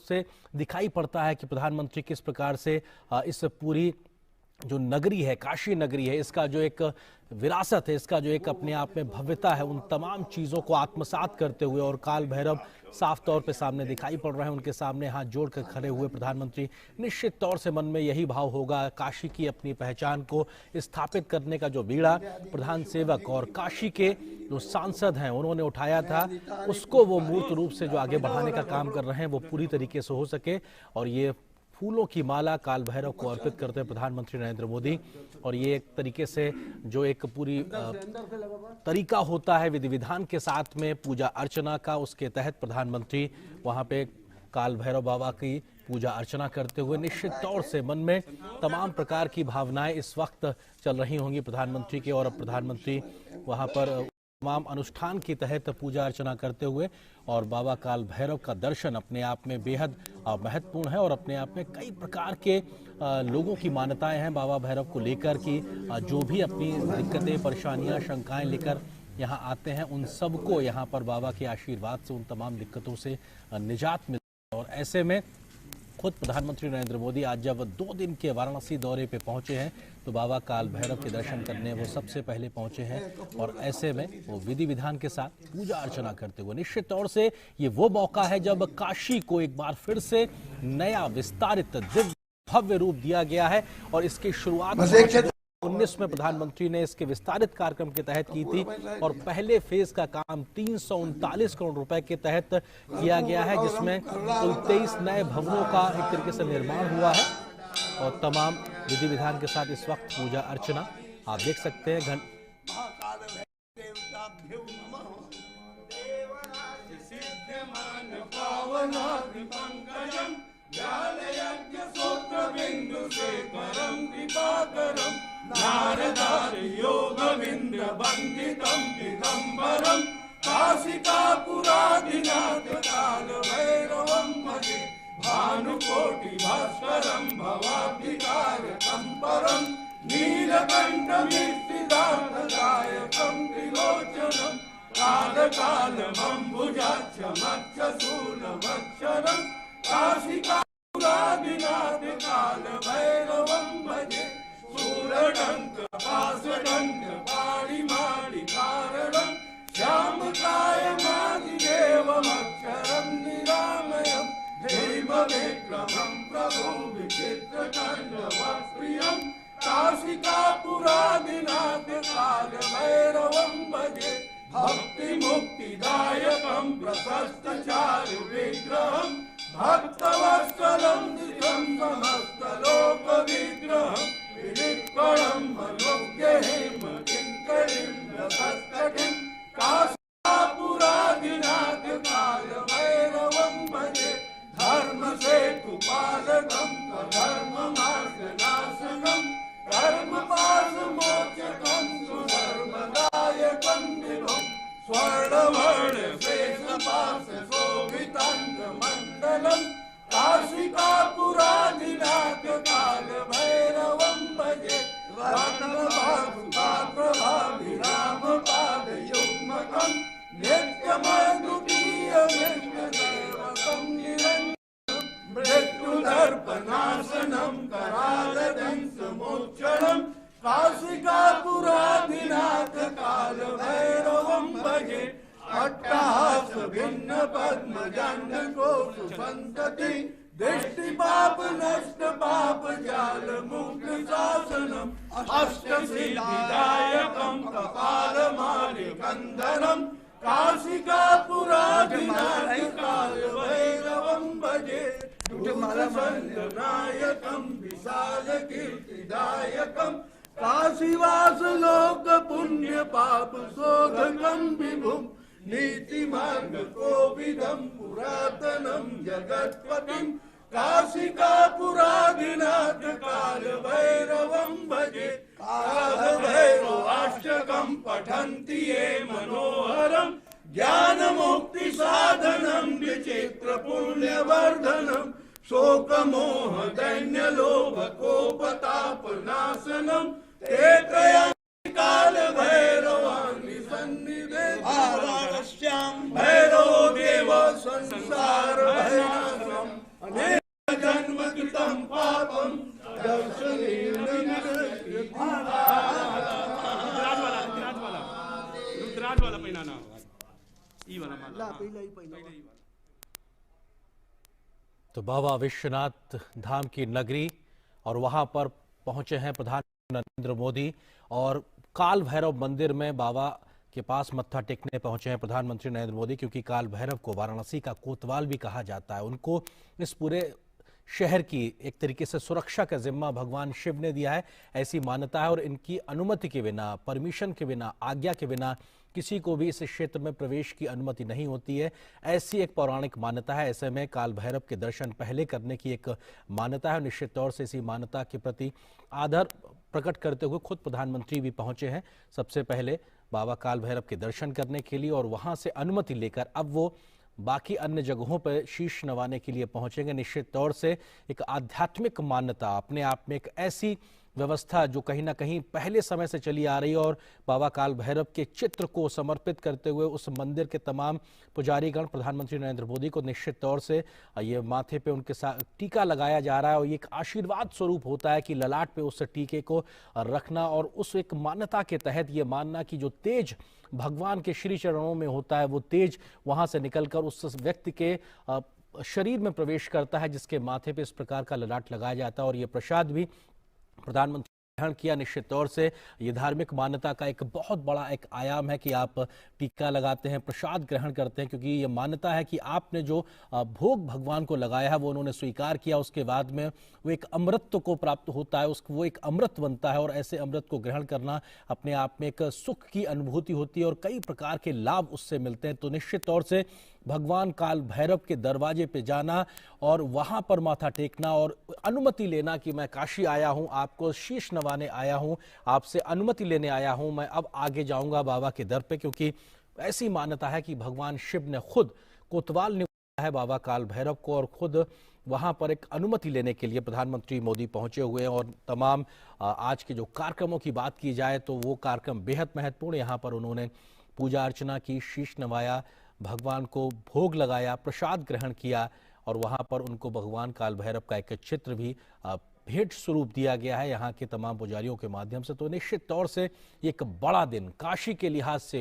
से दिखाई पड़ता है कि प्रधानमंत्री किस प्रकार से इस पूरी जो नगरी है, काशी नगरी है, इसका जो एक विरासत है, इसका जो एक अपने आप में भव्यता है, उन तमाम चीज़ों को आत्मसात करते हुए, और काल भैरव साफ तौर पे सामने दिखाई पड़ रहे हैं, उनके सामने हाथ जोड़कर खड़े हुए प्रधानमंत्री। निश्चित तौर से मन में यही भाव होगा, काशी की अपनी पहचान को स्थापित करने का जो बीड़ा प्रधान सेवक और काशी के जो सांसद हैं उन्होंने उठाया था, उसको वो मूर्त रूप से जो आगे बढ़ाने का काम कर रहे हैं वो पूरी तरीके से हो सके। और ये फूलों की माला काल भैरव को अर्पित करते हैं प्रधानमंत्री नरेंद्र मोदी। और ये एक तरीके से जो एक पूरी तरीका होता है विधि विधान के साथ में पूजा अर्चना का, उसके तहत प्रधानमंत्री वहां पे काल भैरव बाबा की पूजा अर्चना करते हुए निश्चित तौर से मन में तमाम प्रकार की भावनाएं इस वक्त चल रही होंगी प्रधानमंत्री के। और अब प्रधानमंत्री वहां पर तमाम अनुष्ठान के तहत पूजा अर्चना करते हुए, और बाबा काल भैरव का दर्शन अपने आप में बेहद महत्वपूर्ण है। और अपने आप में कई प्रकार के लोगों की मान्यताएं हैं बाबा भैरव को लेकर कि जो भी अपनी दिक्कतें, परेशानियां, शंकाएं लेकर यहाँ आते हैं, उन सबको यहाँ पर बाबा के आशीर्वाद से उन तमाम दिक्कतों से निजात मिलती है। और ऐसे में खुद प्रधानमंत्री नरेंद्र मोदी आज जब 2 दिन के वाराणसी दौरे पे पहुंचे हैं तो बाबा काल भैरव के दर्शन करने वो सबसे पहले पहुंचे हैं। और ऐसे में वो विधि विधान के साथ पूजा अर्चना करते हुए, निश्चित तौर से ये वो मौका है जब काशी को एक बार फिर से नया विस्तारित दिव्य भव्य रूप दिया गया है। और इसकी शुरुआत 19 में प्रधानमंत्री ने इसके विस्तारित कार्यक्रम के तहत की थी, और पहले फेज का काम 339 करोड़ रुपए के तहत किया गया है, जिसमें कुल 23 नए भवनों का एक तरीके से निर्माण हुआ है। और तमाम विधि विधान के साथ इस वक्त पूजा अर्चना आप देख सकते हैं। योगविंद बंदितं दिगंबरं काशिकापुरादिनाथ काल भैरवं भजे भानुकोटि भास्करं भवाब्धिकारकं परं नीलकण्ठमीर्तिदायकं त्रिलोचनं कालकालमम्बुजाक्षमक्षशूलमक्षरं काशिकापुरादिनाथ काल भैरवं भजे सूरडंक पासडंक पाणिमाणिकारणं श्यामकायमादिदेवमक्षरं निरामयं धीमविक्रमं प्रभो विचित्रकण्डवप्रियं काशिकापुरादिनाथ काल भैरवं भजे भक्तिमुक्तिदायकं प्रशस्तचारु विग्रहं भक्तवत्सलं दिशं समस्तलोकविग्रहं विनिष्कळं मनोज्ञहेम किङ्करीं रसस्तटिं काशिकापुरादिनाथ काल भैरवं भजे धर्मसेतुपालकं धर्ममार्गनाशनं कर्मपाशमोचकं सुधर्मदायकं विभुं स्वर्णवर्णशेषपाशशोभिताङ्गमण्डलं काशिकापुरादिनाथ काल भैरवं भजे रत्नभासुकाप्रभाभिरामपादयुग्मकं नित्यमद्वितीयमिष्टदेवकं निरञ्जनं मृत्युदर्पनाशनं करालदंशमोक्षणं काशिकापुरादिनाथ काल भैरवं भजे अट्टहास भिन्न पद्मजाण्डकोश संतति दृष्टिपाप नष्ट पाप जाल मुक्त शासनम अष्टसिद्धिदायकं कपालमालिकन्धरं काशिकापुरादिनाथ काल भैरवं भजे दुर्गसंगनायकं विशालकीर्तिदायकं काशीवास लोक पुण्य पाप शोधकं विभुं नीतिमार्ग कोविदं पुरातनं जगत्पतिं काशिकापुरादिनाथ काल भैरवं भजे काल भैरवाष्टकं पठन्ति ये मनोहरं ज्ञानमुक्ति साधनं विचित्र पुण्यवर्धनं शोकमोह दैन्य लोभ कोपतापनाशनं ते त्रयं काल भैरवाणि सन्निधे भैरव देव संसार भैरवं तो बाबा विश्वनाथ धाम की नगरी और वहां पर पहुंचे हैं प्रधानमंत्री नरेंद्र मोदी और काल भैरव मंदिर में बाबा के पास मत्था टेकने पहुंचे हैं प्रधानमंत्री नरेंद्र मोदी, क्योंकि काल भैरव को वाराणसी का कोतवाल भी कहा जाता है। उनको इस पूरे शहर की एक तरीके से सुरक्षा का जिम्मा भगवान शिव ने दिया है, ऐसी मान्यता है। और इनकी अनुमति के बिना, परमिशन के बिना, आज्ञा के बिना किसी को भी इस क्षेत्र में प्रवेश की अनुमति नहीं होती है, ऐसी एक पौराणिक मान्यता है। ऐसे में काल भैरव के दर्शन पहले करने की एक मान्यता है। निश्चित तौर से इसी मान्यता के प्रति आदर प्रकट करते हुए खुद प्रधानमंत्री भी पहुंचे हैं सबसे पहले बाबा काल भैरव के दर्शन करने के लिए, और वहां से अनुमति लेकर अब वो बाकी अन्य जगहों पर शीश नवाने के लिए पहुंचेंगे। निश्चित तौर से एक आध्यात्मिक मान्यता, अपने आप में एक ऐसी व्यवस्था जो कहीं ना कहीं पहले समय से चली आ रही है, और बाबा काल भैरव के चित्र को समर्पित करते हुए उस मंदिर के तमाम पुजारीगण प्रधानमंत्री नरेंद्र मोदी को निश्चित तौर से ये माथे पे उनके साथ टीका लगाया जा रहा है, और ये एक आशीर्वाद स्वरूप होता है कि ललाट पे उस टीके को रखना, और उस एक मान्यता के तहत ये मानना कि जो तेज भगवान के श्री चरणों में होता है वो तेज वहां से निकलकर उस व्यक्ति के शरीर में प्रवेश करता है जिसके माथे पे इस प्रकार का ललाट लगाया जाता है। और ये प्रसाद भी प्रधानमंत्री ग्रहण किया। निश्चित तौर से ये धार्मिक मान्यता का एक बहुत बड़ा एक आयाम है कि आप टीका लगाते हैं, प्रसाद ग्रहण करते हैं, क्योंकि ये मान्यता है कि आपने जो भोग भगवान को लगाया है वो उन्होंने स्वीकार किया, उसके बाद में वो एक अमृत को प्राप्त होता है, वो एक अमृत बनता है, और ऐसे अमृत को ग्रहण करना अपने आप में एक सुख की अनुभूति होती है और कई प्रकार के लाभ उससे मिलते हैं। तो निश्चित तौर से भगवान काल भैरव के दरवाजे पे जाना और वहां पर माथा टेकना और अनुमति लेना कि मैं काशी आया हूं, आपको शीश नवाने आया हूं, आपसे अनुमति लेने आया हूं, मैं अब आगे जाऊंगा बाबा के दर पे, क्योंकि ऐसी मान्यता है कि भगवान शिव ने खुद कोतवाल नियुक्त है बाबा काल भैरव को, और खुद वहां पर एक अनुमति लेने के लिए प्रधानमंत्री मोदी पहुंचे हुए हैं। और तमाम आज के जो कार्यक्रमों की बात की जाए तो वो कार्यक्रम बेहद महत्वपूर्ण। यहाँ पर उन्होंने पूजा अर्चना की, शीश नवाया, भगवान को भोग लगाया, प्रसाद ग्रहण किया, और वहां पर उनको भगवान काल भैरव का एक चित्र भी भेंट स्वरूप दिया गया है यहाँ के तमाम पुजारियों के माध्यम से। तो निश्चित तौर से एक बड़ा दिन काशी के लिहाज से